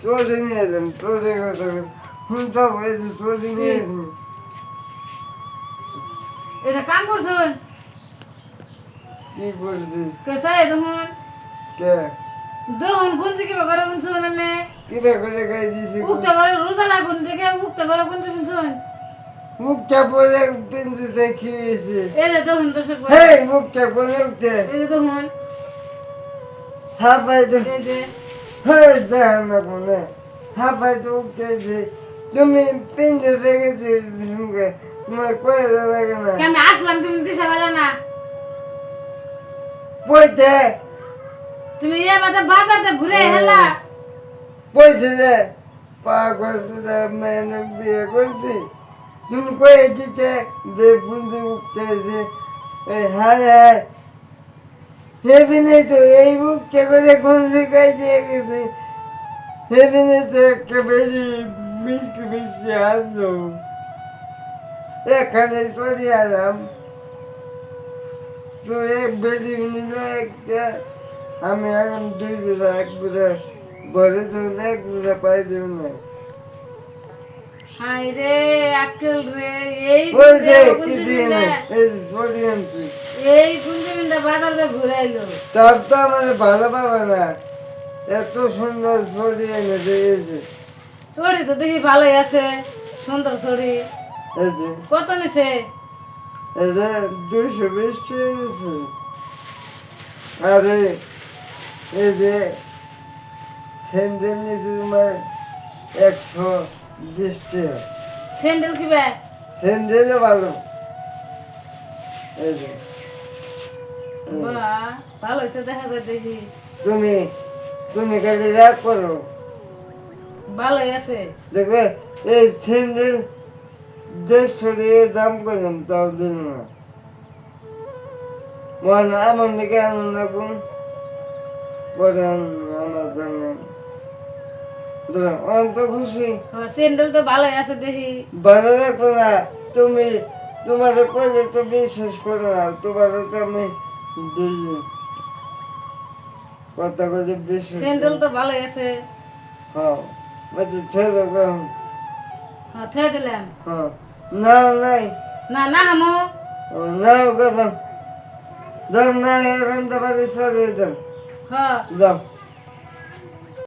তোরে নিয়ে এলাম তোরে কথা শুনতে হয়েছে তোরে নিয়ে এলাম এটা কাম করছুন কি বলছিস কেসা দেখুন কে দেখুন কোন থেকে করে শুনছুন এনে কিবা করে গাই দিছি উক্ত করে রোজানা কোন থেকে উক্ত করে কোন থেকে শুনছুন মুখটা পরে পেন্সি দেখিয়েছে এই যে দেখুন দর্শক হে মুখটা পরে উঠতে এই যে দেখুন হাফাই তো এই যে হে দেখ না কোনে হাফাই তো উঠতেছে তুমি পেন্সি দেখেছি শুনকে তোমার কয়ে লাগে না আমি আসলাম তুমি দিশা পেলে না পয়তে তুমি ইয়ে বাদে বাজারতে ঘুরে হেলা পয়সে রে পা করতে মেনে বিয়ে করছি তুমি কয়ে দিতে যে পুঁজি উঠতেছে হায় হায় হেবিনে তো এই বুকটা করে গুঞ্জি গাই দিয়ে গেছে হেবিনে তো একটা বেশি মিষ্টি মিষ্টি আসলো এখানে চলে এলাম তো এক বেশি নিল একটা আমি এলাম দুই জোড়া এক জোড়া ঘরে চলে এক জোড়া পাই দেব না হাই রে আকেল রে এই ওই যে কোন কিছু দিন না এই চলে আনছি এই কোন দিন বাজারে ঘুরে আইলো তার তো আমার ভালো পাবে না এত সুন্দর ছড়ি এনে দিয়েছে ছড়ি তো দেখি ভালোই আছে সুন্দর ছড়ি এই যে কত নিছে এটা 220 টাকা নিচ্ছে আরে এই যে স্যান্ডেল নিচ্ছে তোমার 120 টাকা স্যান্ডেল কি বে স্যান্ডেলও ভালো এই যে বাহ ভালোই তো দেখা যায় দেখি তুমি তুমি খালি রাগ করো ভালোই আছে দেখবে এই স্যান্ডেল 150 টাকা দাম করলাম তাও দিন না মনে আমার দিকে আনন্দ কোন পরে আমার জন্য অন্ত খুশি স্যান্ডেল তো ভালোই আছে দেখি ভালো রাখো না তুমি তোমার কইলে তো বিশ্বাস করো না তোমার তো আমি দিই কথা করে বিশ্বাস স্যান্ডেল তো ভালোই আছে হ্যাঁ বলছি ছেড়ে দাও হ্যাঁ থে দিলাম হ্যাঁ না নাই না না হামু না কথা দাও না এখান থেকে সরে যাও হ্যাঁ দাও